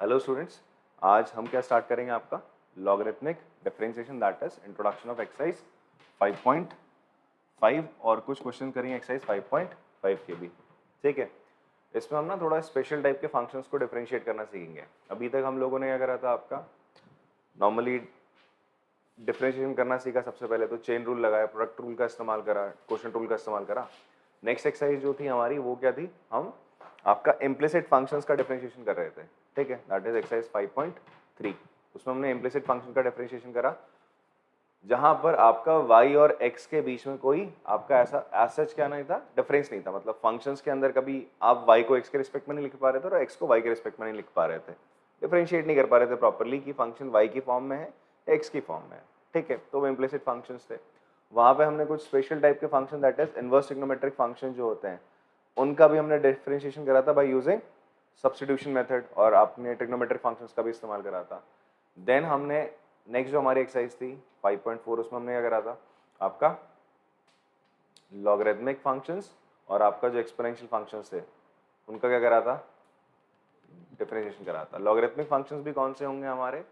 Hello students, आज हम क्या स्टार्ट करेंगे आपका logarithmic differentiation, that is introduction of exercise 5.5 और कुछ क्वेश्चन करेंगे एक्सरसाइज 5.5 के भी। ठीक है, इसमें हम ना थोड़ा स्पेशल टाइप के फंक्शंस को डिफरेंशिएट करना सीखेंगे। अभी तक हम लोगों ने क्या करा था, आपका नॉर्मली डिफरेंशिएशन करना सीखा। सबसे पहले तो चेन रूल लगाया, प्रोडक्ट रूल का इस्तेमाल करा, क्वोशिएंट रूल का इस्तेमाल करा। नेक्स्ट एक्सरसाइज जो थी हमारी वो क्या थी, हम आपका इम्प्लिसिट फंक्शंस का डिफरेंशिएशन कर रहे थे। ठीक है, दैट इज एक्सरसाइज 5.3। उसमें हमने इम्प्लिसिट फंक्शन का डिफरेंशिएशन करा जहां पर आपका y और x के बीच में कोई आपका ऐसा एज सच क्या नहीं था, डिफरेंस नहीं था। मतलब फंक्शंस के अंदर कभी आप y को x के रिस्पेक्ट में नहीं लिख पा रहे थे और x को y के रिस्पेक्ट में नहीं लिख पा रहे थे, डिफरेंशिएट नहीं कर पा रहे थे प्रॉपर्ली कि फंक्शन y की फॉर्म में है, x की फॉर्म में है। ठीक है, तो वो इम्प्लिसिट फंक्शंस थे। वहां पे हमने कुछ स्पेशल टाइप के function, that is inverse trigonometric function जो होते हैं, उनका भी हमने डिफरेंशिएशन करा था बाय यूजिंग सब्स्टिट्यूशन मेथड, और आपने ट्रिग्नोमेट्रिक फंक्शंस का भी इस्तेमाल करा था। देन हमने नेक्स्ट जो हमारी एक्सरसाइज थी 5.4, उसमें हमने क्या करा था, आपका लॉगरिथमिक फंक्शंस और आपका जो एक्सपोनेंशियल फंक्शंस थे उनका क्या करा था, डिफरेंशिएशन करा था। लॉगरिथमिक फंक्शंस भी कौन से होंगे हमारे,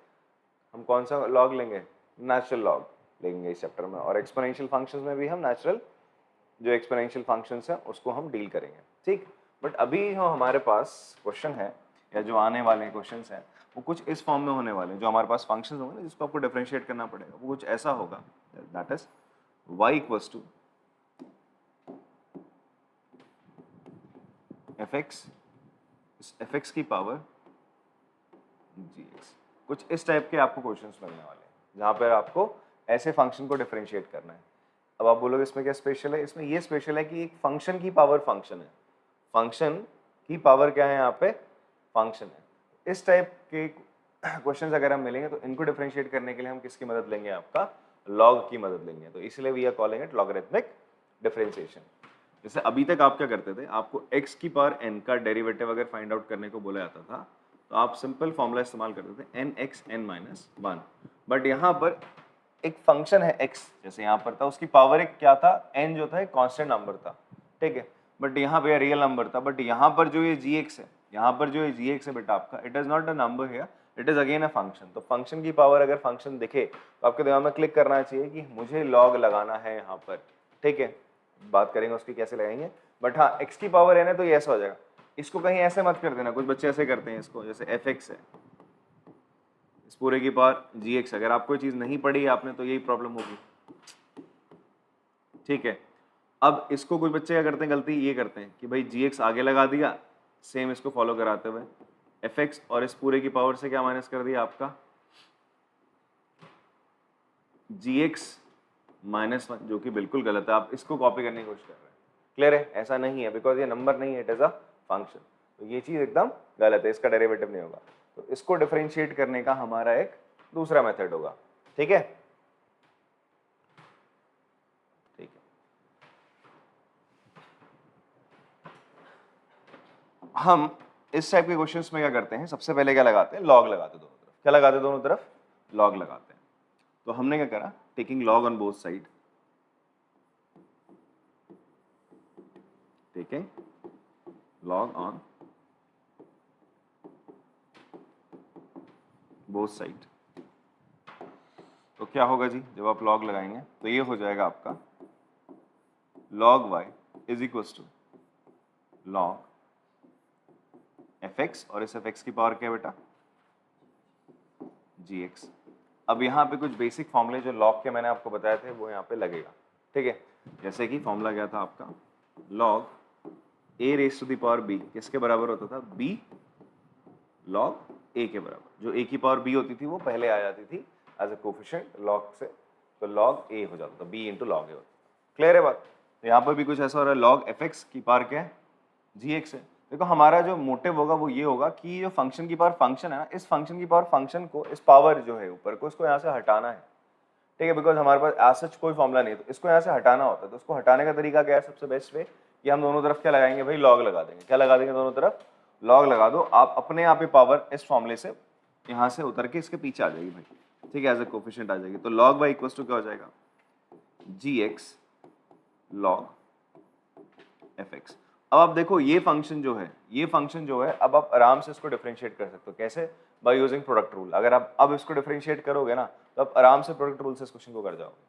हम कौन सा लॉग लेंगे, नेचुरल लॉग लेंगे इस चैप्टर में, और एक्सपोनेंशियल फंक्शंस में भी हम नेचुरल जो एक्सपोनेंशियल फंक्शंस हैं उसको हम डील करेंगे। ठीक, बट अभी जो हमारे पास क्वेश्चन है या जो आने वाले क्वेश्चंस हैं वो कुछ इस फॉर्म में होने वाले हैं। जो हमारे पास फंक्शंस होंगे ना जिसको आपको डिफरेंशिएट करना पड़ेगा, वो कुछ ऐसा होगा, that is y equals to fx की पावर gx। कुछ इस टाइप के आपको क्वेश्चंस मिलने वाले हैं जहां पर आपको ऐसे फंक्शन को डिफरेंशिएट करना है। अब आप बोलोगे इसमें क्या स्पेशल है, इसमें ये स्पेशल है कि एक फंक्शन की पावर फंक्शन है, फंक्शन की पावर क्या है, यहाँ पे फंक्शन है। इस टाइप के क्वेश्चंस अगर हम मिलेंगे तो इनको डिफरेंशिएट करने के लिए हम किसकी मदद लेंगे, आपका लॉग की मदद लेंगे। तो इसलिए we are calling it logarithmic differentiation. जैसे अभी तक आप क्या करते थे, आपको x की पावर n का डेरिवेटिव अगर फाइंड आउट करने को बोला जाता था तो आप सिंपल फॉर्मूला इस्तेमाल करते थे nx n माइनस 1। बट यहाँ पर एक फंक्शन है x, जैसे यहाँ पर था, उसकी पावर एक क्या था, n जो था एक कांस्टेंट नंबर था। ठीक है, बट यहाँ पे रियल नंबर था। बट यहाँ पर जो ये gx है, यहाँ पर जो ये gx है बेटा आपका, it is not a number here, it is again a function. तो फंक्शन की पावर अगर फंक्शन दिखे तो आपके दिमाग में क्लिक करना चाहिए कि मुझे लॉग लगाना है यहाँ पर। ठीक है, बात करेंगे उसकी कैसे लगाएंगे। बट हाँ, x की पावर n है तो ये ऐसा हो जाएगा। इसको कहीं ऐसे मत कर देना, कुछ बच्चे ऐसे करते हैं इसको, जैसे fx है, इस पूरे की पावर gx। अगर आपको चीज नहीं पढ़ी आपने तो यही प्रॉब्लम होगी। ठीक है, अब इसको कुछ बच्चे क्या करते हैं, गलती ये करते हैं कि भाई gx आगे लगा दिया, सेम इसको फॉलो कराते हुए fx, और इस पूरे की पावर से क्या माइनस कर दिया आपका gx माइनस 1, जो कि बिल्कुल गलत है। आप इसको कॉपी करने की कोशिश कर रहे हैं। क्लियर है, ऐसा नहीं है, बिकॉज ये नंबर नहीं है, इट इज अ फंक्शन। तो ये चीज एकदम गलत है, इसका डेरिवेटिव नहीं होगा। तो इसको डिफरेंशिएट करने का हमारा एक दूसरा मेथड होगा। ठीक है, ठीक है, हम इस टाइप के क्वेश्चंस में क्या करते हैं, सबसे पहले क्या लगाते हैं, लॉग लगाते हैं दोनों तरफ। क्या लगाते हैं दोनों तरफ, लॉग लगाते हैं। तो हमने क्या करा, taking log on both side, taking log on both side. तो क्या होगा जी, जब आप लॉग लगाएंगे तो ये हो जाएगा आपका log y is equal to log fx, और इस fx की पावर क्या है बेटा, gx। अब यहाँ पे कुछ बेसिक फॉर्मूले जो लॉग के मैंने आपको बताए थे वो यहाँ पे लगेगा। ठीक है, जैसे कि फॉर्मूला क्या था आपका, log a raise to the power b किसके बराबर होता था, b log a के बराबर। जो a की पावर b होती थी वो पहले आ जाती थी एज ए कोफिशिएंट लॉग से, तो log a हो जाता था, b इंटू लॉग a होता। क्लियर है बात। तो यहाँ पर भी कुछ ऐसा हो रहा है, log fx की पावर क्या है, gx है। देखो हमारा जो मोटिव होगा वो ये होगा कि जो फंक्शन की पावर फंक्शन है ना, इस फंक्शन की पावर फंक्शन को, इस पावर जो है ऊपर को, इसको यहाँ से हटाना है। ठीक है, बिकॉज हमारे पास एज सच कोई फॉर्मूला नहीं है, तो इसको यहाँ से हटाना होता है। तो उसको हटाने का तरीका क्या है, सबसे बेस्ट वे कि हम दोनों तरफ क्या लगाएंगे भाई, लॉग लगा देंगे। क्या लगा देंगे, दोनों तरफ लॉग लगा दो। आप अपने आप ही पावर इस फॉर्मूले से यहाँ से उतर के इसके पीछे आ जाएगी भाई। ठीक है, एज ए कोफिशिएंट आ जाएगी। तो log y इक्वल टू क्या हो जाएगा, gx log fx। अब आप देखो ये फंक्शन जो है अब आप आराम से इसको डिफरेंशिएट कर सकते हो। कैसे? By using product rule. अगर आप अब इसको डिफरेंशिएट करोगे ना तो आप आराम से प्रोडक्ट रूल से इस क्वेश्चन को कर जाओगे।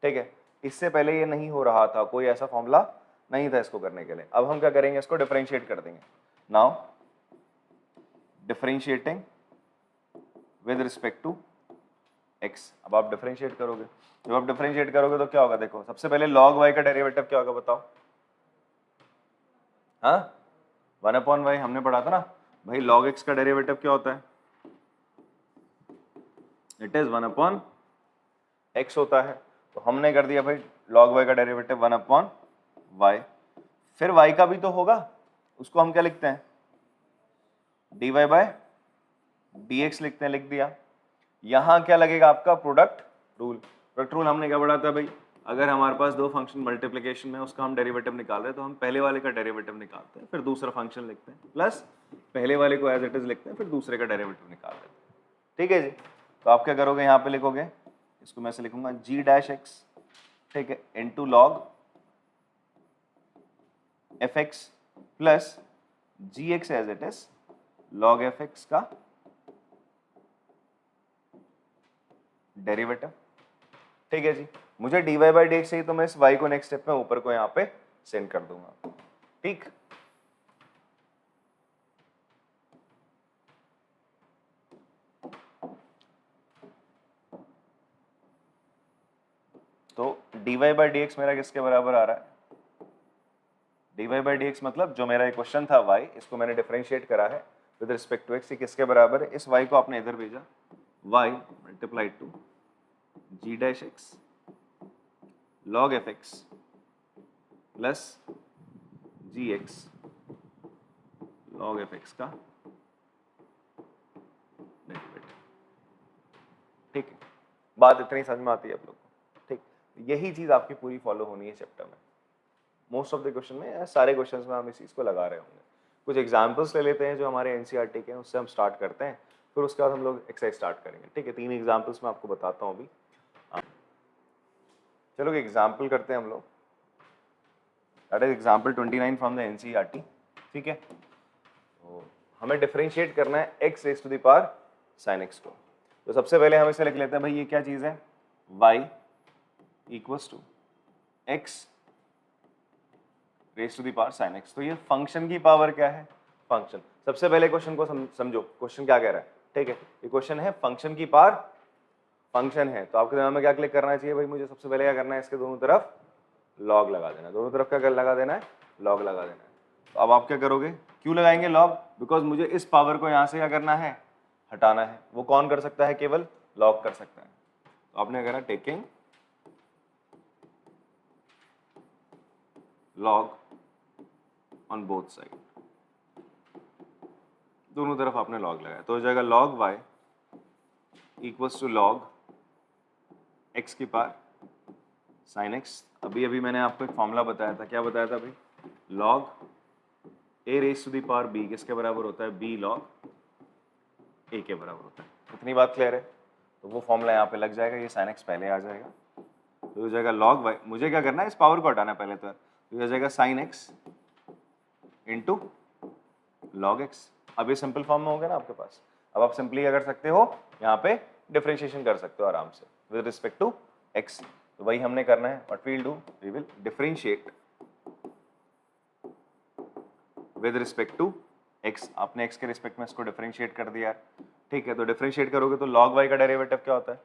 ठीक है, इससे पहले ये नहीं हो रहा था, कोई ऐसा फॉर्मूला नहीं था इसको करने के लिए। अब हम क्या करेंगे, इसको डिफरेंशिएट कर देंगे। Now differentiating with respect to x. अब आप डिफरेंशिएट करोगे, जब आप डिफरेंशिएट करोगे तो क्या होगा, देखो सबसे पहले log y का डेरिवेटिव क्या होगा बताओ। हाँ, 1/y हमने पढ़ा था ना भाई। log x का डेरिवेटिव क्या होता है? इट इज 1/x होता है। तो हमने कर दिया भाई log y का डेरिवेटिव 1/y। फिर y का भी तो होगा, उसको हम क्या लिखते हैं, dy/dx लिखते हैं, लिख दिया। यहां क्या लगेगा आपका, प्रोडक्ट रूल। प्रोडक्ट रूल हमने क्या पढ़ा था भाई, अगर हमारे पास दो फंक्शन मल्टीप्लिकेशन में उसका हम डेरिवेटिव निकाल रहे हैं तो हम पहले वाले का डेरिवेटिव निकालते हैं, फिर दूसरा फंक्शन लिखते हैं, प्लस पहले वाले को एज इट इज लिखते हैं, फिर दूसरे का डेरिवेटिव निकाल लेते हैं। ठीक है जी। तो आप क्या करोगे, यहाँ पे लिखोगे, इसको मैं से लिखूंगा g'(x), ठीक है, into log fx plus gx as it is log fx का डेरिवेटिव। ठीक है जी। मुझे dy/dx चाहिए तो मैं इस y को नेक्स्ट स्टेप में ऊपर को यहाँ पे सेंड कर दूंगा। ठीक, तो dy/dx मेरा किसके बराबर आ रहा है, dy/dx मतलब जो मेरा क्वेश्चन था y, इसको मैंने डिफरेंशिएट करा है विद रिस्पेक्ट टू x, किसके बराबर है, इस y को आपने इधर भेजा, y multiply two g'(x) log fx plus gx log fx का डेरिवेटिव। ठीक है, बात इतनी समझ में आती है आप लोग को। ठीक, यही चीज आपकी पूरी फॉलो होनी है चैप्टर में। मोस्ट ऑफ द क्वेश्चन में, सारे क्वेश्चंस में हम इस चीज को लगा रहे होंगे। कुछ एग्जांपल्स ले लेते हैं जो हमारे एनसीईआरटी के हैं, उससे हम स्टार्ट करते हैं, फिर उसके बाद हम लोग एक्सरसाइज स्टार्ट करेंगे। ठीक है, 3 एग्जांपल्स मैं आपको बताता हूँ अभी। चलो एग्जाम्पल करते हैं हम लोग। That is example 29 from the NCERT. ठीक है, तो हमें डिफरेंशिएट करना है x raise to the power sin x को। तो सबसे पहले हम इसे लिख लेते हैं भाई, ये क्या चीज है, y equals to x raise to the power sin x। तो ये फंक्शन की पावर क्या है, फंक्शन। सबसे पहले क्वेश्चन को समझो, क्वेश्चन क्या कह रहा है। ठीक है, ये क्वेश्चन है फंक्शन की पावर फंक्शन है। तो आपके दिमाग में क्या क्लिक करना चाहिए भाई, मुझे सबसे पहले क्या करना है, इसके दोनों तरफ लॉग लगा देना। दोनों तरफ क्या लगा देना है, लॉग लगा देना है। तो अब आप क्या करोगे, क्यों लगाएंगे लॉग, बिकॉज मुझे इस पावर को यहां से क्या करना है, हटाना है। वो कौन कर सकता है, केवल लॉग कर सकता है। तो आपने करा taking log on both side, दोनों तरफ आपने लॉग लगाया। तो हो जाएगा log y equals to log x की पावर sin x। अभी अभी मैंने आपको एक फॉर्मूला बताया था, क्या बताया था भाई, log a raise to the power b किसके बराबर होता है, b log a के बराबर होता है। इतनी बात क्लियर है। तो वो फॉर्मूला यहाँ पे लग जाएगा, ये sin x पहले आ जाएगा। तो हो जाएगा log y, मुझे क्या करना है, इस पावर को हटाना है पहले। तो हो जाएगा sin x into log x। अब ये सिंपल फॉर्म में हो गया ना आपके पास। अब आप सिंपली क्या कर सकते हो, यहाँ पे डिफरेंशिएशन कर सकते हो आराम से विद रिस्पेक्ट टू x। तो वही हमने करना है, what we will do, we will differentiate with respect to x। आपने x के रिस्पेक्ट में इसको डिफरेंशिएट कर दिया। ठीक है, तो डिफरेंशिएट करोगे तो log y का डेरिवेटिव क्या होता है,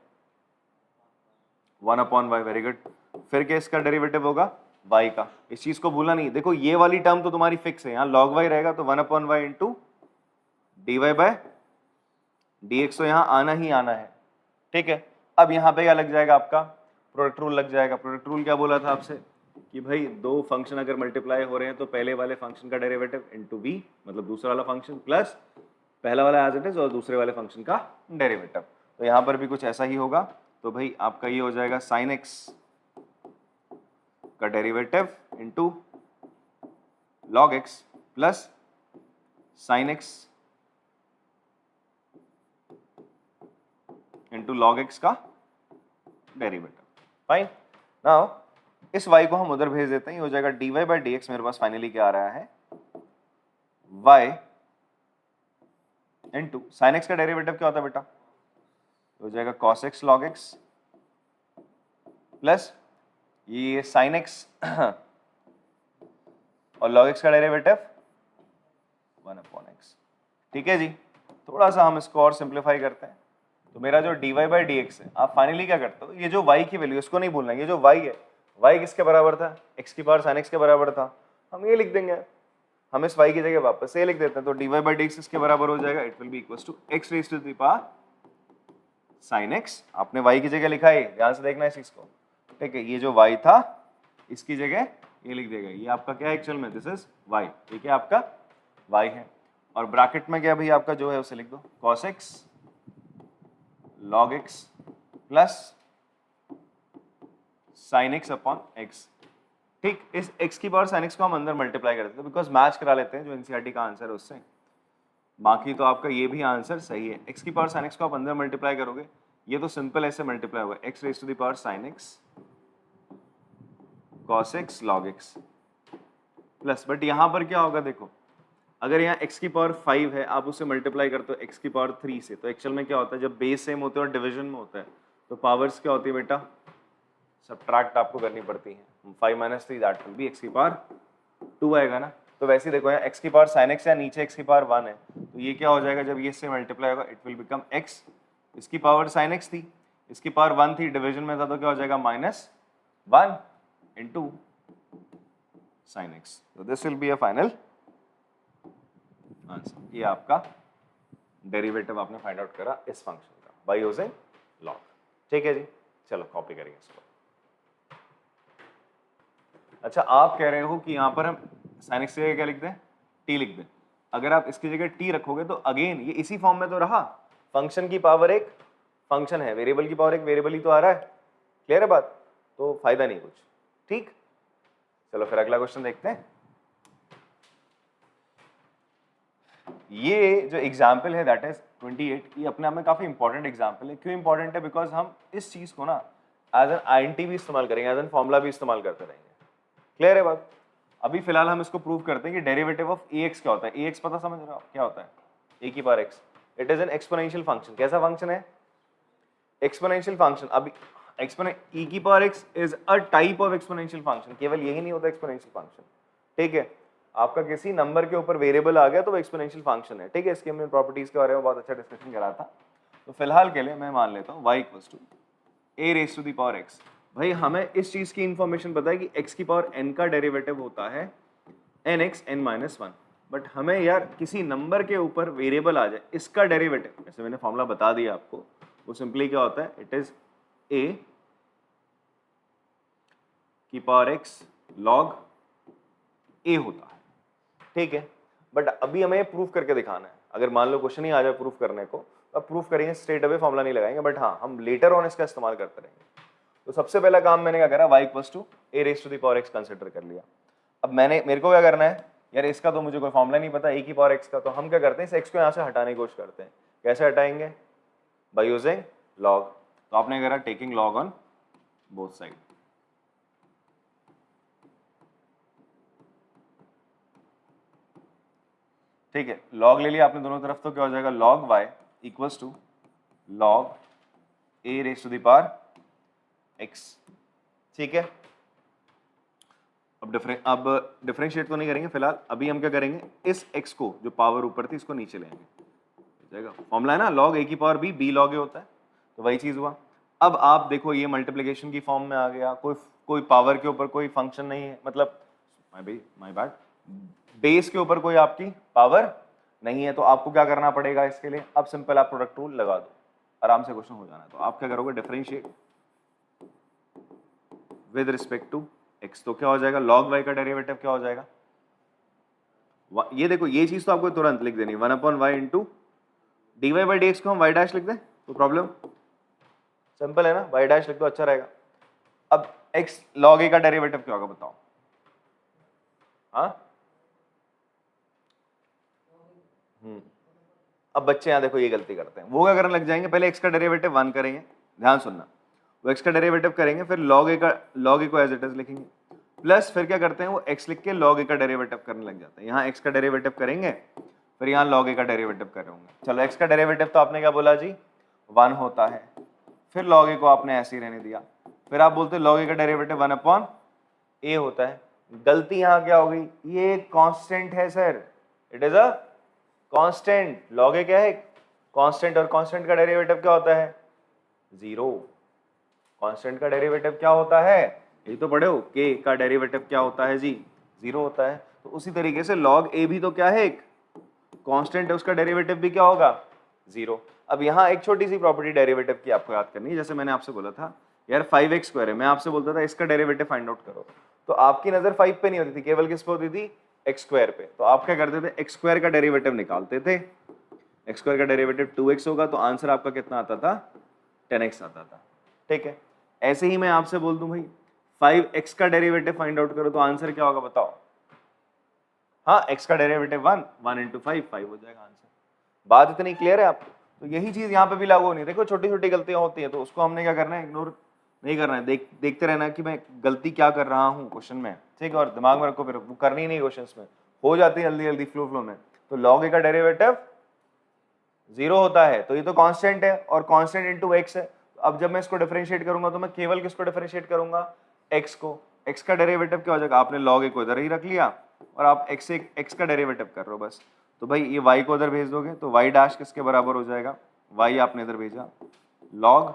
1/y। Very good. फिर क्या इसका डेरिवेटिव होगा, y का। इस चीज को भूलना नहीं, देखो ये वाली टर्म तो तुम्हारी फिक्स है, यहाँ log y रहेगा तो 1/y इंटू dy/dx तो यहाँ आना ही आना है। ठीक है, अब यहाँ पे क्या लग जाएगा आपका, प्रोडक्ट रूल लग जाएगा। प्रोडक्ट रूल क्या बोला था आपसे कि भाई दो फंक्शन अगर मल्टीप्लाई हो रहे हैं तो पहले वाले फंक्शन का डेरिवेटिव इंटू v, मतलब दूसरा वाला फंक्शन, प्लस पहला वाला एज इट इज और दूसरे वाले फंक्शन का डेरिवेटिव। तो यहाँ पर भी कुछ ऐसा ही होगा। तो भाई आपका ये हो जाएगा sin x का derivative into log x plus sin x into log x का डेरिवेटिव। फाइन। नाउ इस y को हम उधर भेज देते हैं, ये हो जाएगा dy बाई डी एक्स। मेरे पास फाइनली क्या आ रहा है, y इंटू साइन एक्स का डेरिवेटिव क्या होता है बेटा, हो जाएगा cos x log x plus ये साइन एक्स और log x का डेरिवेटिव 1/x। ठीक है जी, थोड़ा सा हम इसको और सिंप्लीफाई करते हैं। तो मेरा जो dy बाई डी एक्स है, आप फाइनली क्या करते हो, ये जो y की वैल्यू इसको नहीं भूलना, ये जो y है, y किसके बराबर था, x की पावर sin x के बराबर था, हम ये लिख देंगे, हम इस y की जगह वापस ये लिख देते हैं। तो dy बाई डी एक्स इसके बराबर हो जाएगा, it will be equals to x raise to the power sin x। आपने y की जगह लिखा है, ध्यान से देखना इस चीज को, ठीक है। ये जो y था इसकी जगह ये लिख देगा, ये आपका क्या है एक्चुअल में, दिस इज y, ठीक है, आपका y है। और ब्रैकेट में क्या भाई आपका जो है उसे लिख दो, cos x log x plus sin x upon x। ठीक, इस x की पावर sin x को हम अंदर मल्टीप्लाई कर देते हैं, बिकॉज मैच करा लेते हैं जो एनसीईआरटी का आंसर है उससे। बाकी तो आपका ये भी आंसर सही है। x की पावर sin x को आप अंदर मल्टीप्लाई करोगे, ये तो सिंपल ऐसे मल्टीप्लाई होगा, x raise to the power sin x cos x log x plus, but यहाँ पर क्या होगा देखो, अगर यहाँ x की पावर 5 है, आप उससे मल्टीप्लाई करते हो x की पावर 3 से, तो एक्चुअल में क्या होता है, जब बेस सेम होते हैं और डिवीजन में होता है तो पावर्स क्या होती है बेटा, सब्ट्रैक्ट आपको करनी पड़ती है। 5 - 3 दैट विल बी x की पावर 2 आएगा ना। तो वैसे ही देखो यहाँ x की पावर sin x या नीचे x की पावर 1 है, तो ये क्या हो जाएगा, जब ये इससे मल्टीप्लाई होगा इट विल बिकम x। इसकी पावर sin x थी, इसकी पावर 1 थी, डिवीजन में था तो क्या हो जाएगा -1 इंटू sin x। तो this will be a final answer. ये आपका डेरिवेटिव आपने फाइंड आउट करा इस फंक्शन का बाय यूजिंग लॉग। ठीक है जी, चलो कॉपी करेंगे इसको। अच्छा, आप कह रहे हो कि यहाँ पर हम sin x की जगह क्या लिख दें, t लिख दें। अगर आप इसकी जगह t रखोगे तो अगेन ये इसी फॉर्म में तो रहा, फंक्शन की पावर एक फंक्शन है, वेरिएबल की पावर एक वेरिएबल ही तो आ रहा है। क्लियर है बात, तो फायदा नहीं कुछ। ठीक, चलो फिर अगला क्वेश्चन देखते हैं। ये जो एग्जाम्पल है दैट इज 28, ये अपने आप में काफी इंपॉर्टेंट एग्जाम्पल है। क्यों इंपॉर्टेंट है, बिकॉज हम इस चीज को ना एज एन आईएनटी भी इस्तेमाल करेंगे, एज एन फॉर्मूला भी इस्तेमाल करते रहेंगे। क्लियर है बात। अभी फिलहाल हम इसको प्रूव करते हैं कि डेरिवेटिव ऑफ ax क्या होता है। ax पता समझ रहे हो क्या होता है, a की power x। It is an exponential function. कैसा फंक्शन है, एक्सपोनेंशियल फंक्शन। अभी e की power x is a type of exponential function, केवल यही नहीं होता एक्सपोनेंशियल फंक्शन। ठीक है, आपका किसी नंबर के ऊपर वेरिएबल आ गया तो वो एक्सपोनेंशियल फंक्शन है। ठीक है, इसके हमने प्रॉपर्टीज के बारे में बहुत अच्छा डिस्कशन करा था। तो फिलहाल के लिए मैं मान लेता हूँ y equals to a raise to the power x। भाई हमें इस चीज की इंफॉर्मेशन पता है कि x की पावर n का डेरिवेटिव होता है nx n-1। बट हमें यार किसी नंबर के ऊपर वेरिएबल आ जाए, इसका डेरिवेटिव, जैसे मैंने फॉर्मूला बता दिया आपको, वो सिंपली क्या होता है, इट इज a की पावर x log a होता है। ठीक है, बट अभी हमें प्रूफ करके दिखाना है। अगर मान लो क्वेश्चन ही आ जाए प्रूफ करने को, तो अब प्रूफ करेंगे, स्ट्रेट अवे फॉर्मूला नहीं लगाएंगे, बट हाँ हम लेटर ऑन इसका इस्तेमाल करते रहेंगे। तो सबसे पहला काम मैंने क्या करा, y equals to a raise to the power x consider कर लिया। अब मेरे को क्या करना है यार, इसका तो मुझे कोई फॉर्मूला नहीं पता a की पावर x का, तो हम क्या करते हैं, इस x को यहाँ से हटाने की कोशिश करते हैं। कैसे हटाएंगे, बाय यूजिंग लॉग। तो आपने करा taking log on both side. ठीक है, लॉग ले लिया आपने दोनों तरफ, तो क्या हो जाएगा, log y equals to log a raise to the power x। ठीक है, अब डिफरेंशिएट तो नहीं करेंगे फिलहाल। अभी हम क्या करेंगे, इस x को जो पावर ऊपर थी इसको नीचे लेंगे। जाएगा, फॉर्मूला है ना log a की पावर b log a होता है, तो वही चीज हुआ। अब आप देखो ये मल्टीप्लिकेशन की फॉर्म में आ गया, कोई पावर के ऊपर कोई फंक्शन नहीं है, मतलब माय बैड, बेस के ऊपर कोई आपकी पावर नहीं है। तो आपको क्या करना पड़ेगा इसके लिए, अब सिंपल आप प्रोडक्ट रूल लगा दो, आराम से क्वेश्चन हो जाना है। तो आप क्या करोगे, differentiate with respect to x, तो क्या हो जाएगा, log y का डेरिवेटिव क्या हो जाएगा, ये देखो ये चीज तो आपको तुरंत लिख देनी, 1/y into dy by d x को हम y डैश लिख दें, तो प्रॉब्लम सिंपल है ना, y डैश लिख दो, अच्छा रहेगा। अब x log a का डेरिवेटिव क्या होगा बताओ, हाँ अब बच्चे यहाँ देखो ये गलती करते हैं, वो क्या करने लग जाएंगे, पहले x का डेरिवेटिव 1 करेंगे। ध्यान सुनना, वो x का डेरिवेटिव करेंगे, फिर log a को एज इट इज लिखेंगे, प्लस फिर क्या करते हैं वो x लिख के log a का डेरिवेटिव करने लग जाते हैं। यहाँ x का डेरिवेटिव करेंगे, फिर यहाँ log a का डेरिवेटिव कर रहे होंगे। चलो x का डेरिवेटिव तो आपने क्या बोला जी 1 होता है, फिर log a को आपने ऐसे ही रहने दिया, फिर आप बोलते log a का डेरिवेटिव 1 अपॉन a होता है। गलती यहाँ क्या हो गई, ये कांस्टेंट है sir, it is a constant. log a क्या है, कांस्टेंट, और कांस्टेंट का डेरिवेटिव क्या होता है 0। कांस्टेंट का डेरिवेटिव क्या होता है, ये तो पढ़े हो, k का डेरिवेटिव क्या होता है जी 0 होता है। तो उसी तरीके से log a भी तो क्या है, एक कांस्टेंट है, उसका डेरिवेटिव भी क्या होगा 0। अब यहाँ एक छोटी सी प्रॉपर्टी डेरिवेटिव की आपको याद करनी है। जैसे मैंने आपसे बोला था यार 5x स्क्वायर है, मैं आपसे बोलता था इसका डेरिवेटिव फाइंड आउट करो, तो आपकी नजर 5 पे नहीं होती थी, केवल किस पे होती थी x स्क्वायर पे। तो आप क्या करते थे, x स्क्वायर का डेरिवेटिव निकालते थे, x स्क्वायर का डेरिवेटिव 2x होगा, तो आंसर आपका कितना आता था 10x आता था। ठीक है, ऐसे ही मैं आपसे बोल दूं भाई 5x का डेरिवेटिव फाइंड आउट करो, तो आंसर क्या होगा बताओ। हाँ, x का डेरिवेटिव 1 इंटू 5 हो जाएगा आंसर। बात इतनी क्लियर है आपको। तो यही चीज यहाँ पे भी लागू होनी है। देखो छोटी छोटी गलतियां होती हैं, तो उसको हमने क्या करना है, इग्नोर नहीं करना है, देखते रहना है कि मैं गलती क्या कर रहा हूँ क्वेश्चन में। ठीक है, और दिमाग में रखो, फिर वो करनी नहीं क्वेश्चन में, हो जाती है जल्दी जल्दी फ्लो में। तो log a का डेरिवेटिव 0 होता है, तो ये तो कांस्टेंट है, और कांस्टेंट इंटू एक्स है। अब जब मैं इसको डिफरेंशिएट करूंगा तो मैं केवल किसको डिफरेंशिएट करूंगा, x को। x का डेरिवेटिव क्या हो जाएगा, आपने log a को इधर ही रख लिया, और आप x का डेरिवेटिव कर रहे हो बस। तो भाई ये y को इधर भेज दोगे, तो y डैश किसके बराबर हो जाएगा, y आपने इधर भेजा log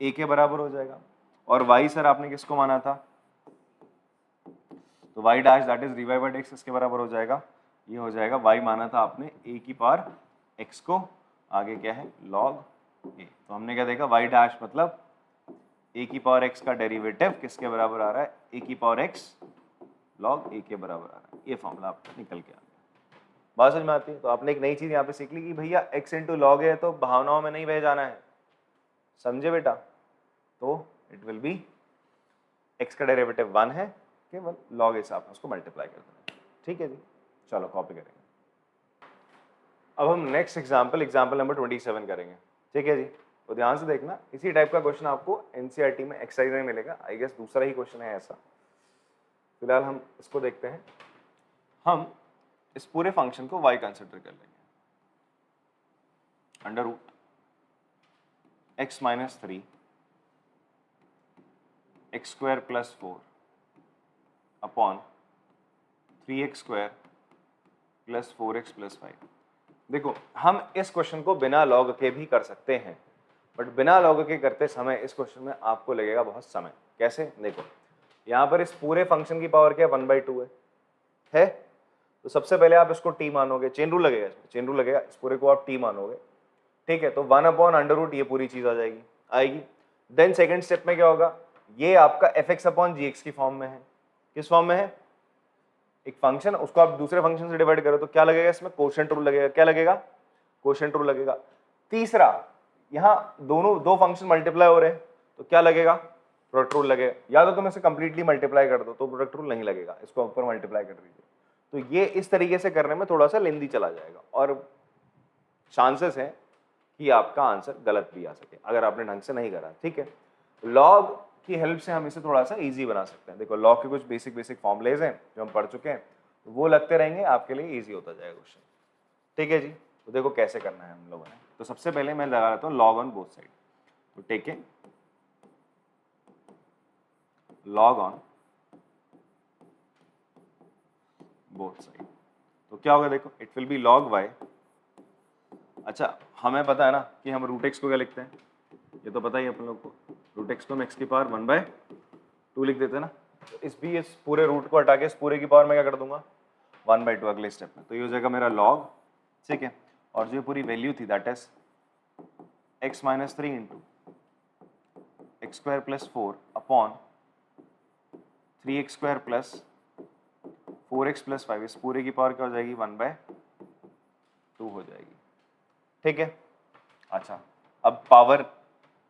a के बराबर हो जाएगा। और y सर आपने किसको माना था, तो y dash that is dy by dx किसके बराबर हो जाएगा, ये हो जाएगा y माना था आपने a की पावर x को, आगे क्या है log a। तो हमने क्या देखा, y डैश मतलब a की पावर x का डेरिवेटिव किसके बराबर आ रहा है, a की पावर x log a के बराबर आ रहा है। ये फॉर्मूला आपका निकल के आ गया। बात समझ में आती है। तो आपने एक नई चीज यहाँ पे सीख ली कि भैया x इंटू लॉग है, तो भावनाओं में नहीं बह जाना है, समझे बेटा। तो इट विल बी x का डेरिवेटिव 1 है, केवल log a से आपने उसको मल्टीप्लाई कर देना। ठीक है जी, चलो कॉपी करेंगे। अब हम नेक्स्ट एग्जाम्पल नंबर 27 करेंगे। ठीक है जी, तो ध्यान से देखना, इसी टाइप का क्वेश्चन आपको एनसीईआरटी में एक्सरसाइज में मिलेगा। आई गेस दूसरा ही क्वेश्चन है ऐसा। फिलहाल हम इसको देखते हैं। हम इस पूरे फंक्शन को y कंसिडर कर लेंगे, under root x minus 3 x square plus 4 upon 3x square plus 4x plus 5। देखो हम इस क्वेश्चन को बिना लॉग के भी कर सकते हैं, बट बिना लॉग के करते समय इस क्वेश्चन में आपको लगेगा बहुत समय। कैसे, देखो यहाँ पर इस पूरे फंक्शन की पावर क्या 1/2 है। तो सबसे पहले आप इसको t मानोगे, चेन रूल लगेगा इसमें, चेन रूल लगेगा, इस पूरे को आप t मानोगे। ठीक है, तो 1 अपॉन अंडर रूट ये पूरी चीज आ आएगी। देन सेकंड स्टेप में क्या होगा, ये आपका fx अपॉन gx की फॉर्म में है। किस फॉर्म में है, एक फंक्शन, उसको आप दूसरे फंक्शन से डिवाइड करो तो क्या लगेगा, इसमें कोशेंट रूल लगेगा। क्या लगेगा, कोशेंट रूल लगेगा। तीसरा, यहाँ दो फंक्शन मल्टीप्लाई हो रहे हैं, तो क्या लगेगा, प्रोडक्ट रूल लगेगा। या तो तुम इसे कंप्लीटली मल्टीप्लाई कर दो तो प्रोडक्ट रूल नहीं लगेगा, इसको ऊपर मल्टीप्लाई कर दीजिए। तो ये इस तरीके से करने में थोड़ा सा लेंदी चला जाएगा, और चांसेस है कि आपका आंसर गलत भी आ सके अगर आपने ढंग से नहीं करा। ठीक है, लॉग की हेल्प से हम इसे थोड़ा सा इजी बना सकते हैं। देखो लॉग के कुछ बेसिक फॉर्मुलेज हैं जो हम पढ़ चुके हैं, वो लगते रहेंगे, आपके लिए इजी होता जाएगा क्वेश्चन। ठीक है जी, तो देखो कैसे करना है हम लोगों ने। तो सबसे पहले मैं लगा लेता हूँ लॉग ऑन बोथ साइड। तो take log on both side, तो क्या होगा, देखो it will be log y। अच्छा, हमें पता है ना कि हम रूट एक्स को क्या लिखते हैं, ये तो पता ही अपन लोग को, रूट एक्स को हम x की पावर 1/2 लिख देते हैं ना। तो इस पूरे रूट को हटा के इस पूरे की पावर में क्या कर दूंगा 1/2 अगले स्टेप में। तो ये हो जाएगा मेरा log। ठीक है, और जो पूरी वैल्यू थी that is x minus 3 into x square plus 4 upon 3x square plus 4x plus 5, इस पूरे की पावर क्या हो जाएगी 1/2 हो जाएगी। ठीक है, अच्छा अब पावर,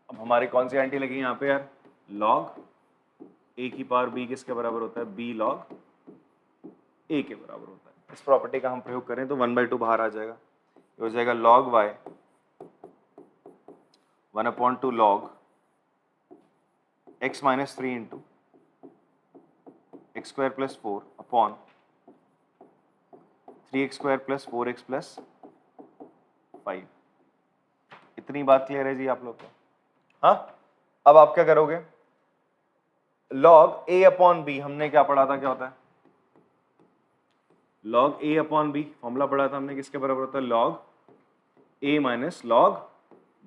अब हमारी कौन सी आंटी लगी यहाँ पे यार, log a की पावर b किसके बराबर होता है, b log a के बराबर होता है। इस प्रॉपर्टी का हम प्रयोग करें तो 1/2 बाहर आ जाएगा, ये हो जाएगा log y 1/2 log x minus 3 into x square plus 4 upon 3x square plus 4x plus 5। इतनी बात क्लियर है जी आप लोग को? हाँ, अब आप क्या करोगे, लॉग a अपॉन बी हमने क्या पढ़ा था, क्या होता है log a upon b, formula पढ़ा था हमने, किसके बराबर होता है, log a minus log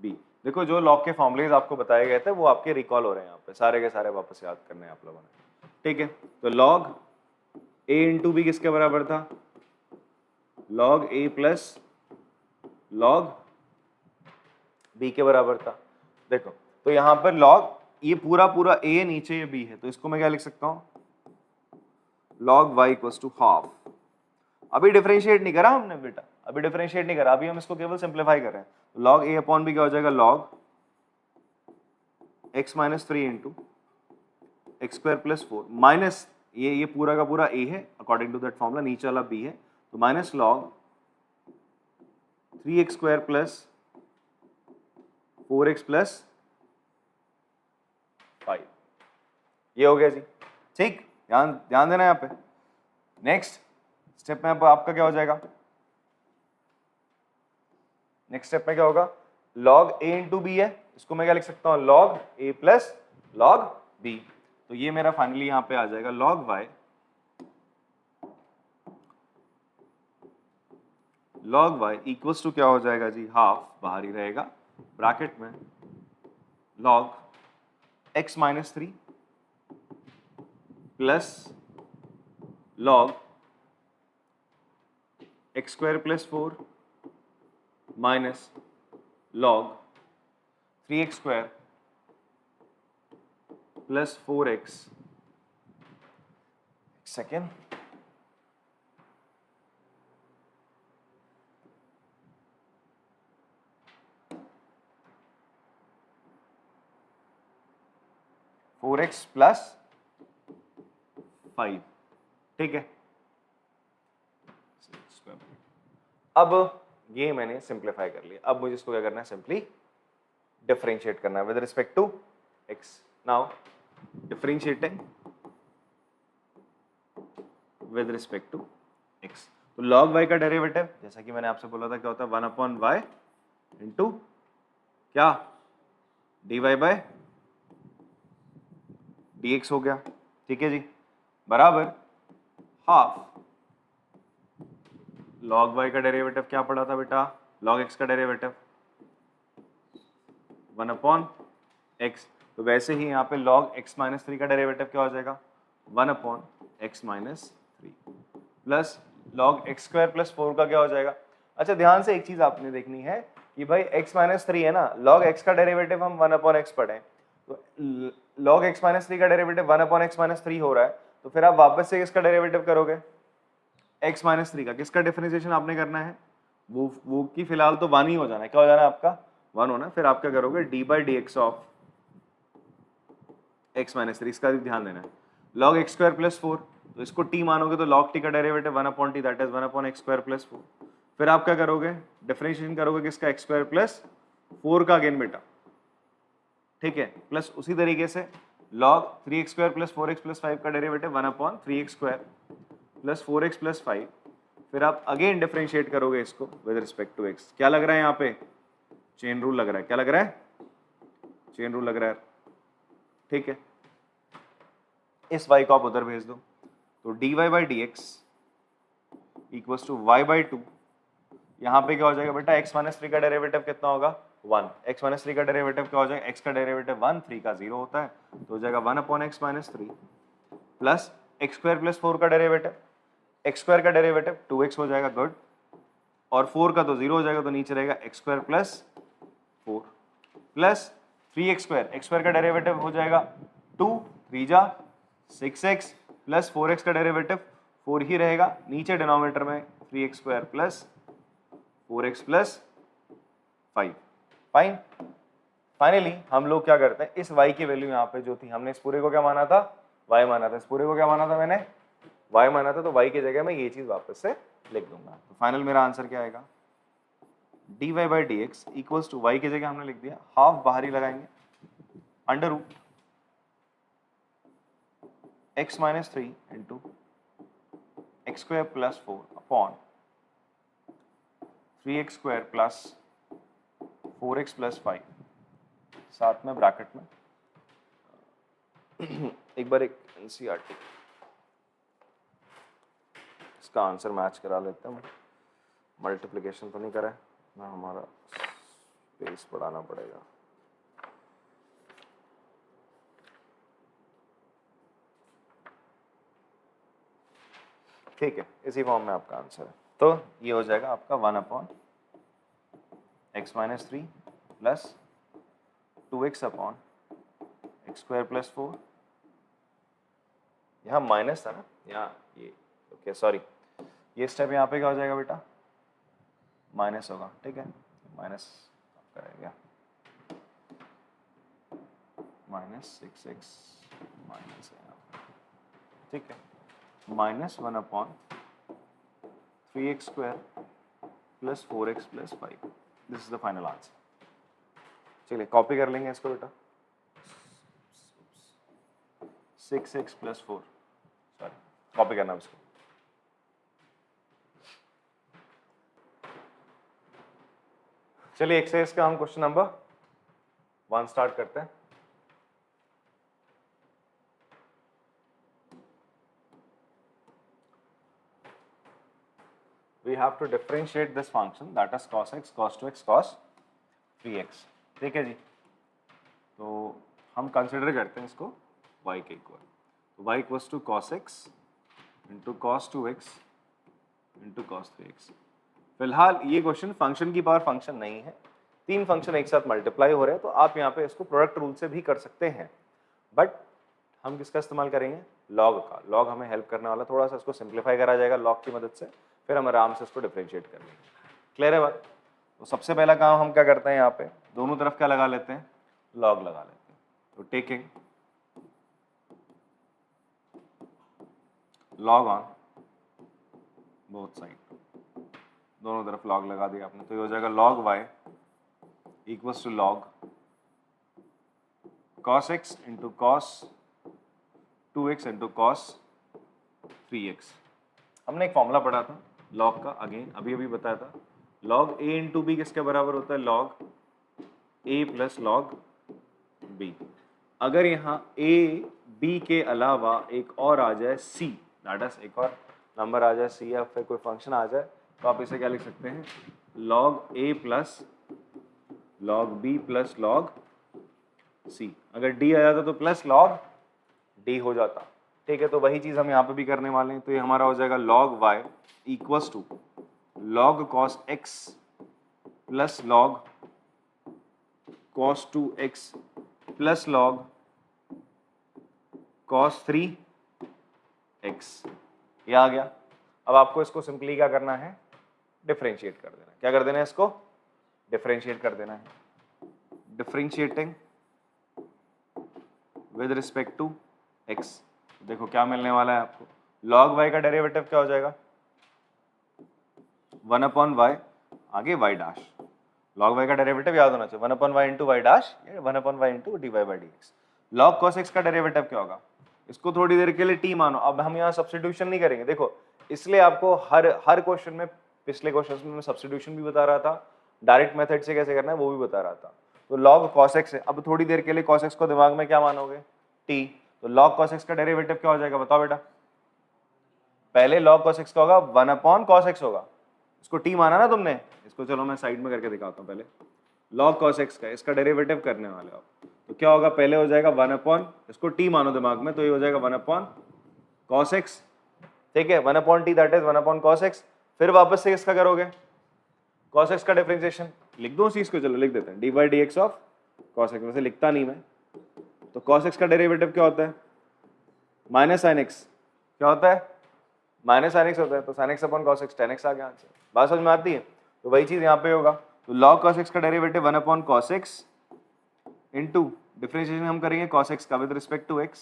b। देखो जो लॉग के फॉर्मूलेज आपको बताए गए थे वो आपके रिकॉल हो रहे हैं यहाँ पे, सारे के सारे वापस याद करने हैं आप लोगों ने, ठीक है। तो लॉग a इंटू बी किसके बराबर था, log a plus log b के बराबर था। देखो तो यहाँ पर लॉग, ये पूरा पूरा a नीचे ये b है, तो इसको मैं क्या लिख सकता हूँ, log y equals to half. अभी डिफरेंशिएट नहीं करा हमने बेटा, अभी डिफरेंशिएट नहीं करा, अभी हम इसको केवल सिंप्लीफाई कर रहे हैं। तो log a अपॉन b क्या हो जाएगा, log x minus 3 into x square plus 4 minus ये पूरा का पूरा a है अकॉर्डिंग टू दैट फॉर्मूला, नीचे वाला b है, तो minus log 3x square plus 4x plus 5। ये हो गया जी, ठीक, ध्यान ध्यान देना यहाँ पे। नेक्स्ट स्टेप में आपका क्या हो जाएगा, नेक्स्ट स्टेप में क्या होगा, log a इंटू बी है, इसको मैं क्या लिख सकता हूँ, log a plus log b। तो ये मेरा फाइनली यहाँ पे आ जाएगा log y इक्वल्स टू क्या हो जाएगा जी, हाफ, बाहर ही रहेगा ब्रैकेट में, log x minus 3 plus log x square plus 4 minus log 3x square plus 4x, second, four x plus 5, ठीक है। अब ये मैंने सिंप्लीफाई कर लिया, अब मुझे इसको क्या करना है, सिंपली डिफरेंशिएट करना है with respect to x। Now differentiating with respect to x, तो log y का डेरिवेटिव जैसा कि मैंने आपसे बोला था क्या होता है, 1 अपॉन y इंटू क्या, dy बाय dx हो गया, ठीक है जी, बराबर हाफ log y का डेरिवेटिव क्या पड़ा था बेटा, log x का डेरिवेटिव 1 अपॉन x। तो वैसे ही यहाँ पे log x माइनस 3 का डेरिवेटिव क्या हो जाएगा, 1 upon x minus 3 plus log x square plus 4 का क्या हो जाएगा। अच्छा ध्यान से एक चीज आपने देखनी है कि भाई x माइनस 3 है ना, log x का डेरिवेटिव हम 1 अपॉन x पढ़े, तो log x माइनस 3 का डेरिवेटिव 1 अपॉन x माइनस 3 हो रहा है, तो फिर आप वापस से इसका डेरिवेटिव करोगे x माइनस 3 का, किसका डिफरेंशिएशन आपने करना है, वो की फिलहाल तो 1 ही हो जाना है, क्या हो जाना है आपका, 1 होना। फिर आप क्या करोगे, D by d x of x minus 3, इसका भी ध्यान देना है, log x स्क्वायर प्लस 4, तो इसको t मानोगे तो log t का derivative 1 upon t, that is 1 upon x square plus 4। फिर आप क्या करोगे, डिफरेंशिएशन करोगे किसका, x स्क्वायर प्लस 4 का अगेन बेटा, ठीक है, प्लस उसी तरीके से log 3x square plus 4x plus 5 का derivative 1 upon 3x square plus 4x plus 5। फिर आप अगेन डिफरेंशिएट करोगे इसको विद रिस्पेक्ट टू x। क्या लग रहा है यहाँ पे, चेन रूल लग रहा है, क्या लग रहा है, चेन रूल लग रहा है, ठीक है। इस y को आप उधर भेज दो, तो dy by d x equals to y by 2, यहाँ पे क्या हो जाएगा बेटा, x माइनस 3 का डेरिवेटिव कितना होगा, 1, x माइनस 3 का डेरिवेटिव क्या हो जाएगा, x का डेरिवेटिव 1, 3 का 0 होता है, तो हो जाएगा 1 upon x minus 3 plus x square plus 4 का डेरिवेटिव, x स्क्वायर का डेरिवेटिव 2x हो जाएगा, गुड, और 4 का तो 0 हो जाएगा, तो नीचे रहेगा x square plus 4 plus 3x square, x square का डेरिवेटिव हो जाएगा 2, 3 जा 6x प्लस 4x का डेरिवेटिव 4 ही रहेगा, नीचे डिनोमिनेटर में 3x square plus 4x plus 5, fine. Finally हम लोग क्या करते हैं, इस y की वैल्यू यहाँ पे जो थी, हमने इस पूरे को क्या माना था, y माना था, इस पूरे को क्या माना था मैंने, y माना था, तो y की जगह मैं ये चीज वापस से लिख दूंगा। तो फाइनल मेरा आंसर क्या आएगा, dy by d x equals to y की जगह हमने लिख दिया हाफ, बाहर ही लगाएंगे, under root x minus 3 into x square plus 4 upon 3x square plus 4x plus 5 साथ में ब्रैकेट में एक बार एक एनसीईआरटी इसका आंसर मैच करा लेते हैं। मल्टीप्लिकेशन तो नहीं करा है ना, हमारा स्पेस बढ़ाना पड़ेगा। ठीक है, इसी फॉर्म में आपका आंसर है। तो ये हो जाएगा आपका 1 upon x minus 3 plus 2x upon x square plus 4। यहाँ माइनस था ना, यहाँ ये ओके सॉरी, ये स्टेप यहाँ पे क्या हो जाएगा बेटा, माइनस होगा। ठीक है, माइनस करेंगे माइनस 6x माइनस है यहाँ पे। ठीक है, minus 1 upon 3x square plus 4x plus 5। This is the final answer. चलिए कॉपी कर लेंगे इसको बेटा, 6x प्लस 4, सॉरी कॉपी करना इसको। चलिए एक्सरसाइज का हम क्वेश्चन नंबर 1 स्टार्ट करते हैं। We have to differentiate this function, that is cos x, cos 2x, cos 3x। ठीक है जी, तो हम कंसिडर करते हैं इसको y के इक्वल, तो y equals to cos x into cos 2x into cos 3x। फिलहाल ये क्वेश्चन फंक्शन की पावर फंक्शन नहीं है, 3 फंक्शन एक साथ मल्टीप्लाई हो रहे हैं, तो आप यहाँ पे इसको प्रोडक्ट रूल से भी कर सकते हैं, बट हम किसका इस्तेमाल करेंगे, लॉग का। लॉग हमें हेल्प करने वाला, थोड़ा सा इसको सिंप्लीफाई करा जाएगा लॉग की मदद से, फिर हम आराम से इसको डिफरेंशिएट कर लेंगे। क्लियर है बात? तो सबसे पहला काम हम क्या करते हैं, यहाँ पे दोनों तरफ क्या लगा लेते हैं, लॉग लगा लेते हैं। तो taking log on both side, दोनों तरफ लॉग लगा दिया आपने, तो ये हो जाएगा log y equals to log cos x into cos 2x into cos 3x। हमने एक फॉर्मूला पढ़ा था log का, अगेन अभी अभी बताया था, log a इंटू बी किसके बराबर होता है, log a plus log b। अगर यहाँ a b के अलावा एक और आ जाए c, दैट इज एक और नंबर आ जाए c, या फिर कोई फंक्शन आ जाए, तो आप इसे क्या लिख सकते हैं, log a plus log b plus log c। अगर d आ जाता तो प्लस log d हो जाता। ठीक है, तो वही चीज हम यहाँ पे भी करने वाले हैं, तो ये हमारा हो जाएगा log y equals to log cos x plus log cos 2x plus log cos 3x। ये आ गया। अब आपको इसको सिंपली क्या करना है, डिफरेंशिएट कर देना है। क्या कर देना है, इसको डिफरेंशिएट कर देना है। Differentiating with respect to x, देखो क्या मिलने वाला है आपको, log y का डेरिवेटिव क्या हो जाएगा, 1 अपॉन y आगे y डैश। log y का डेरिवेटिव याद होना चाहिए, 1 upon y into y dash, 1 upon y into dy by dx। log cos x का डेरिवेटिव क्या होगा, इसको थोड़ी देर के लिए t मानो। अब हम यहाँ सब्स्टिट्यूशन नहीं करेंगे, देखो इसलिए आपको हर क्वेश्चन में, पिछले क्वेश्चन में मैं सब्स्टिट्यूशन भी बता रहा था, डायरेक्ट मेथड से कैसे करना है वो भी बता रहा था। तो log cos x है, अब थोड़ी देर के लिए cos x को दिमाग में क्या मानोगे, t। तो log cos x का डेरिवेटिव क्या हो जाएगा, बताओ बेटा। पहले log cos x का होगा 1 अपॉन cos x होगा, इसको t माना ना तुमने, इसको चलो मैं साइड में करके दिखाता हूँ। पहले log cos x का, इसका डेरिवेटिव करने वाले हो, तो क्या होगा, पहले हो जाएगा 1 अपॉन, इसको t मानो दिमाग में, तो ये हो जाएगा 1 अपॉन cos x। ठीक है, 1 upon T that is 1 upon cos x। फिर वापस से इसका करोगे cos x का डिफरेंशिएशन, लिख दो उसी इसको, चलो लिख देते हैं, D by d x of cos x। वैसे लिखता नहीं मैं, तो cos x का डेरिवेटिव क्या होता है, माइनस साइन x। क्या होता है, माइनस साइन x होता है, तो sine x upon cos x, tan x आ गया आंसर। बात समझ में आती है? तो वही चीज यहाँ पे होगा, तो log cos x का derivative 1 upon cos x into differentiation हम करेंगे cos x का with respect to x,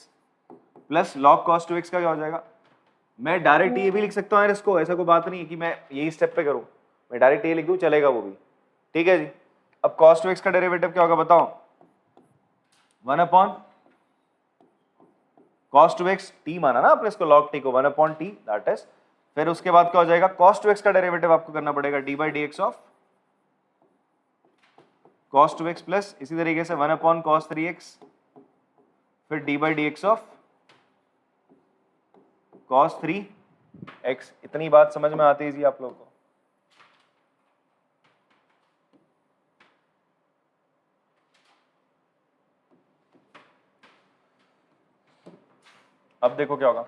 plus log cos 2x का क्या हो जाएगा। मैं डायरेक्ट ये भी लिख सकता हूँ इसको, ऐसा कोई बात नहीं है कि मैं यही स्टेप पे करूँ, मैं डायरेक्ट ये लिख दूँ, चलेगा वो भी। ठीक है जी। अब cos 2x का डेरिवेटिव क्या होगा बताओ, 1 अपॉन cos 2x t माना ना आपने इसको log t को 1 अपॉन टी, दैट इज, फिर उसके बाद क्या हो जाएगा, cos 2x का डेरिवेटिव आपको करना पड़ेगा d by dx of cos 2x plus इसी तरीके से 1 अपॉन cos 3x, फिर d by dx of cos 3x। इतनी बात समझ में आती है जी आप लोगों को? अब देखो क्या होगा,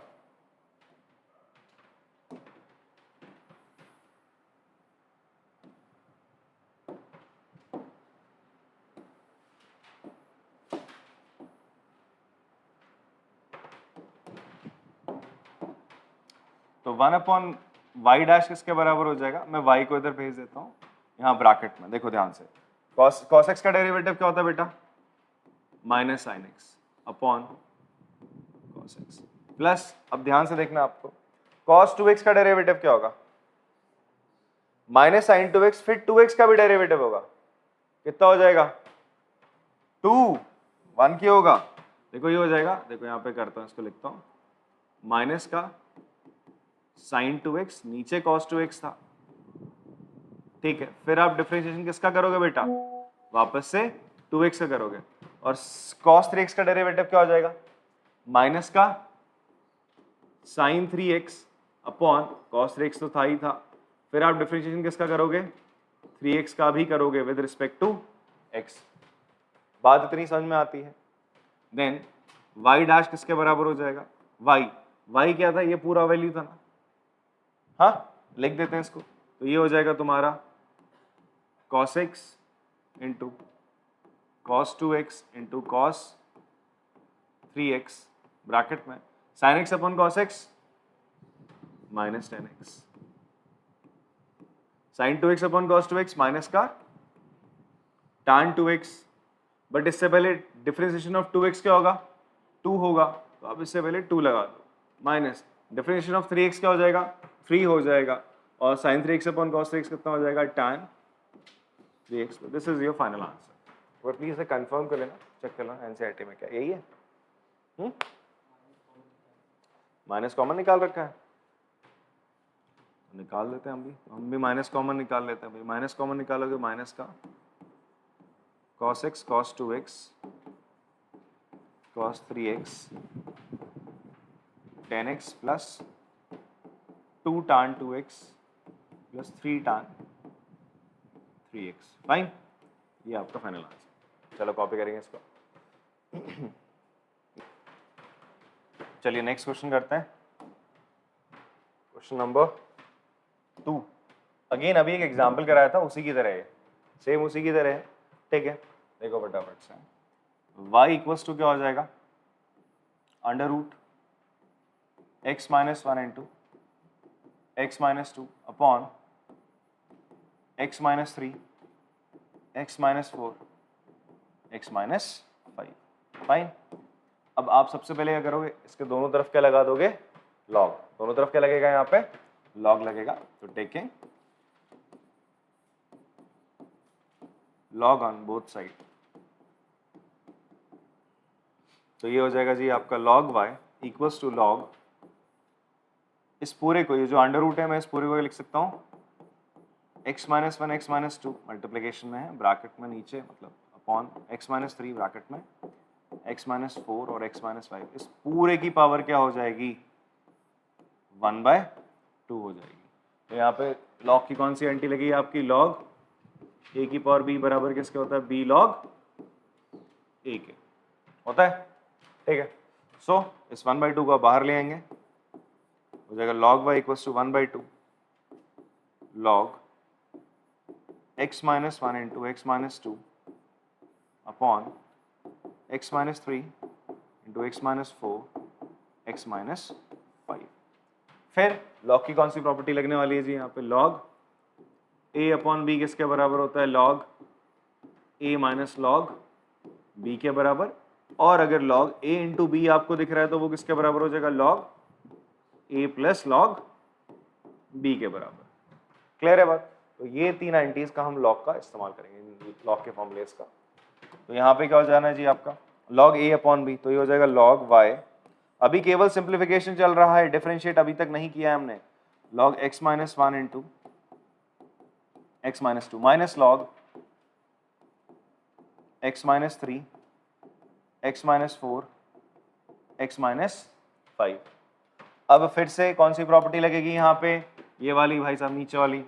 तो 1 अपॉन वाई डैश किसके बराबर हो जाएगा, मैं y को इधर भेज देता हूँ यहाँ ब्रैकेट में, देखो ध्यान से, cos x का डेरिवेटिव क्या होता है बेटा, minus sine x upon cos x plus, अब ध्यान से देखना आपको, cos 2x का डेरिवेटिव क्या होगा, माइनस साइन 2x, फिर 2x का भी डेरिवेटिव होगा, कितना हो जाएगा, 2, 1 की होगा, देखो ये हो जाएगा, देखो यहाँ पे करता हूँ, इसको लिखता हूँ, माइनस का साइन 2x, नीचे cos 2x था, ठीक है, फिर आप डिफरेंशिएशन किसका करोगे बेटा, वापस से 2x का करोगे, और cos 3x का डेरिवेटिव क्या हो जाएगा, माइनस का sign 3x upon cos 3x तो था ही था, फिर आप डिफरेंशिएशन किसका करोगे, 3x का भी करोगे विद रिस्पेक्ट टू x। बात इतनी समझ में आती है। देन y डैश किसके बराबर हो जाएगा, y क्या था, ये पूरा वैल्यू था ना, हाँ लिख देते हैं इसको, तो ये हो जाएगा तुम्हारा cos x into cos 2x into cos 3x bracket में sin x upon cos x minus 10x, sin 2x upon cos 2x minus का tan 2x, बट इससे पहले डिफरेंशिएशन ऑफ 2x क्या होगा, 2 होगा, तो अब इससे पहले 2 लगा दो, माइनस डिफरेंशिएशन ऑफ 3x क्या हो जाएगा, 3 हो जाएगा, और sin 3x upon cos 3x कितना हो जाएगा, tan 3x। This is your final answer. और प्लीज इसे कंफर्म कर लेना, चेक कर लेना एनसीईआरटी में क्या यही है, माइनस कॉमन निकाल रखा है, निकाल लेते हैं हम भी माइनस कॉमन निकाल लेते हैं भाई, माइनस कॉमन निकालोगे, माइनस का cos x cos 2x cos 3x 10x plus 2 tan 2x plus 3 tan 3x, fine, ये आपका फाइनल आंसर। चलो कॉपी करेंगे इसको। चलिए नेक्स्ट क्वेश्चन करते हैं, क्वेश्चन नंबर 2। अगेन अभी एक एग्जाम्पल कराया था, उसी की तरह है, सेम उसी की तरह है, ठीक है, देखो फटाफट से, y इक्वल्स टू क्या हो जाएगा, under root x minus 1 into x minus 2 upon x minus 3 x minus 4 x minus 5, fine. अब आप सबसे पहले क्या करोगे, इसके दोनों तरफ क्या लगा दोगे, लॉग, दोनों तरफ क्या लगेगा, यहाँ पे लॉग लगेगा, तो taking log on both side, तो ये हो जाएगा जी आपका log y equals to log, इस पूरे को, ये जो अंडर रूट है मैं इस पूरे को लिख सकता हूँ x minus 1 x minus 2 multiplication में है, ब्रैकेट में नीचे मतलब अपॉन x माइनस 3 ब्रैकेट में x माइनस 4 और x माइनस 5, इस पूरे की पावर क्या हो जाएगी, 1/2 हो जाएगी। तो यहाँ पे log की कौन सी एंटी लगी आपकी, log a की पावर b बराबर किसके होता है, b log a के होता है, ठीक है। सो इस 1/2 को बाहर ले आएंगे, हो जाएगा log y equals to 1/2 log x minus 1 into x minus 2 upon x minus 3 into x minus 4 x minus 5। फिर log की कौन सी प्रॉपर्टी लगने वाली है जी, यहाँ पे log a अपॉन b किसके बराबर होता है, log a minus log b के बराबर, और अगर log a इंटू b आपको दिख रहा है तो वो किसके बराबर हो जाएगा, log a plus log b के बराबर। क्लियर है बात? तो ये तीन एंटीज का हम log का इस्तेमाल करेंगे, log के फॉर्मूलेस का। तो यहाँ पे क्या हो जाना है जी आपका, log a अपॉन b, तो ये हो जाएगा log y अभी केवल सिंप्लीफिकेशन चल रहा है, डिफरेंशिएट अभी तक नहीं किया है हमने। log x minus 1 into x minus 2 minus log x minus 3 x minus 4 x minus 5। अब फिर से कौन सी प्रॉपर्टी लगेगी यहाँ पे, ये वाली भाई साहब, नीचे वाली।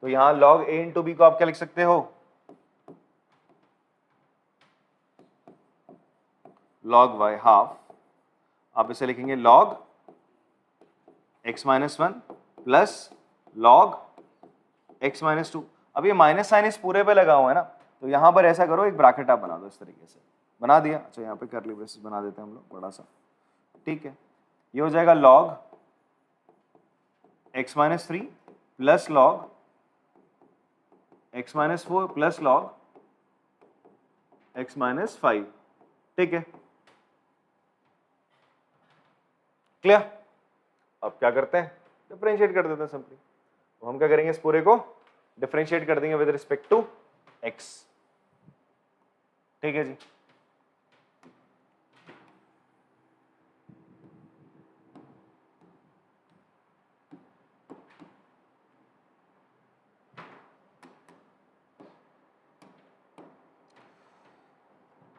तो यहाँ log a इंटू बी को आप क्या लिख सकते हो, log y हाफ, आप इसे लिखेंगे log x minus 1 plus log x minus 2। अब ये माइनस साइन इस पूरे पे लगा हुआ है ना, तो यहाँ पर ऐसा करो, एक ब्रैकेट आप बना दो इस तरीके से। बना दिया, अच्छा यहाँ पे कर्ली ब्रेसेस बना देते हैं हम लोग बड़ा सा, ठीक है। ये हो जाएगा log x minus 3 plus log x minus 4 plus log x minus 5, ठीक है, क्लियर। अब क्या करते हैं, डिफरेंशिएट कर देते हैं सिंपली। तो हम क्या करेंगे, इस पूरे को डिफरेंशिएट कर देंगे विद रिस्पेक्ट टू x, ठीक है जी।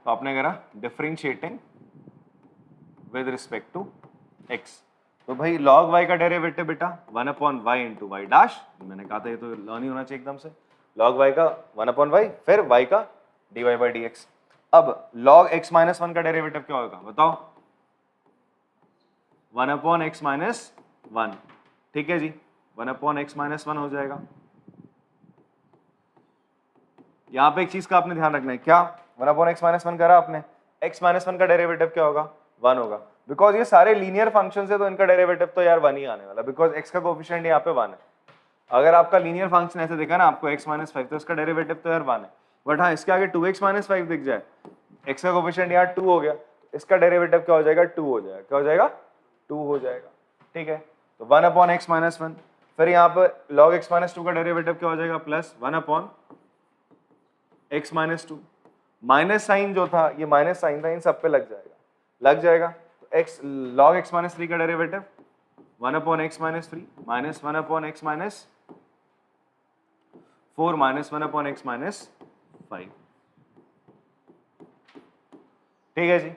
तो आपने करा differentiating with respect to x। तो भाई log y का डेरिवेटिव बेटा 1 upon y into y dash, मैंने कहा था ये तो लर्न ही होना चाहिए एकदम से। log y का 1 अपॉन y, फिर y का dy बाई dx। अब log x माइनस 1 का डेरिवेटिव क्या होगा बताओ, 1 अपॉन x माइनस 1, ठीक है जी, 1 अपॉन x माइनस 1 हो जाएगा। यहाँ पे एक चीज का आपने ध्यान रखना है, क्या 1 अपॉन x माइनस 1 करा आपने, x माइनस 1 का डेरिवेटिव क्या होगा, 1 होगा। बिकॉज ये सारे लीनियर फंक्शन है तो इनका डेरिवेटिव तो यार 1 ही आने वाला, बिकॉज x का कोफिशिएंट यहाँ पे 1 है। अगर आपका लीनियर फंक्शन ऐसे देखा ना आपको x माइनस 5, तो इसका डेरिवेटिव तो यार 1 है। बट हाँ, इसके आगे 2x माइनस 5 दिख जाए, x का कोफिशिएंट यहाँ 2 हो गया, इसका डेरिवेटिव क्या हो जाएगा, 2 हो जाएगा। क्या हो जाएगा, 2 हो जाएगा, ठीक है। तो 1 अपॉन x माइनस 1, फिर यहाँ पे log x माइनस 2 का डेरिवेटिव क्या हो जाएगा, plus 1 upon x minus 2। Minus sign जो था, ये माइनस साइन था, इन सब पे लग जाएगा। तो x log x माइनस 3 का derivative 1 upon x minus 3 minus 1 upon x minus 4 minus 1 upon x minus 5, ठीक है जी।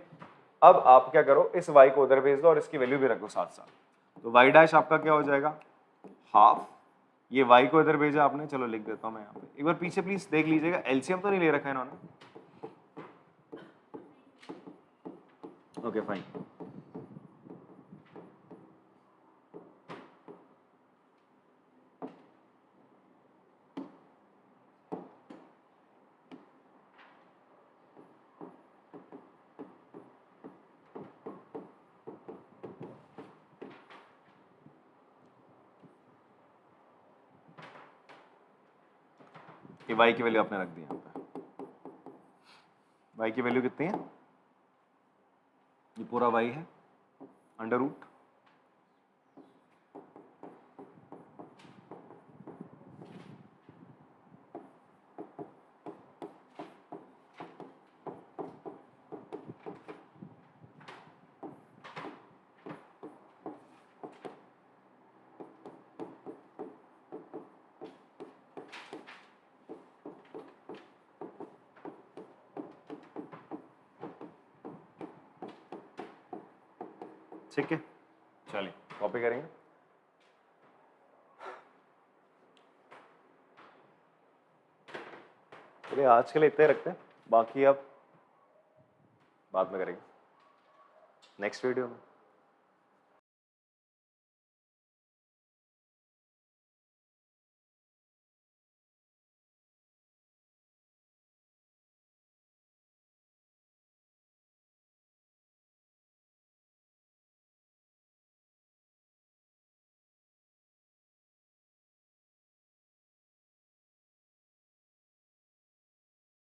अब आप क्या करो, इस y को उधर भेज दो और इसकी वैल्यू भी रखो साथ साथ। तो y डैश आपका क्या हो जाएगा, हाफ, ये y को इधर भेजा आपने, चलो लिख देता हूं मैं यहाँ पे, एक बार पीछे प्लीज देख लीजिएगा, एलसीएम तो नहीं ले रखा है इन्होंने, ओके फाइन। ये y की वैल्यू आपने रख दी यहाँ पे, y की वैल्यू कितनी है, ये पूरा y है अंडर रूट ठीक है। चलिए कॉपी करेंगे, चलिए आज के लिए इतने रखते हैं, बाकी अब बाद में करेंगे नेक्स्ट वीडियो में।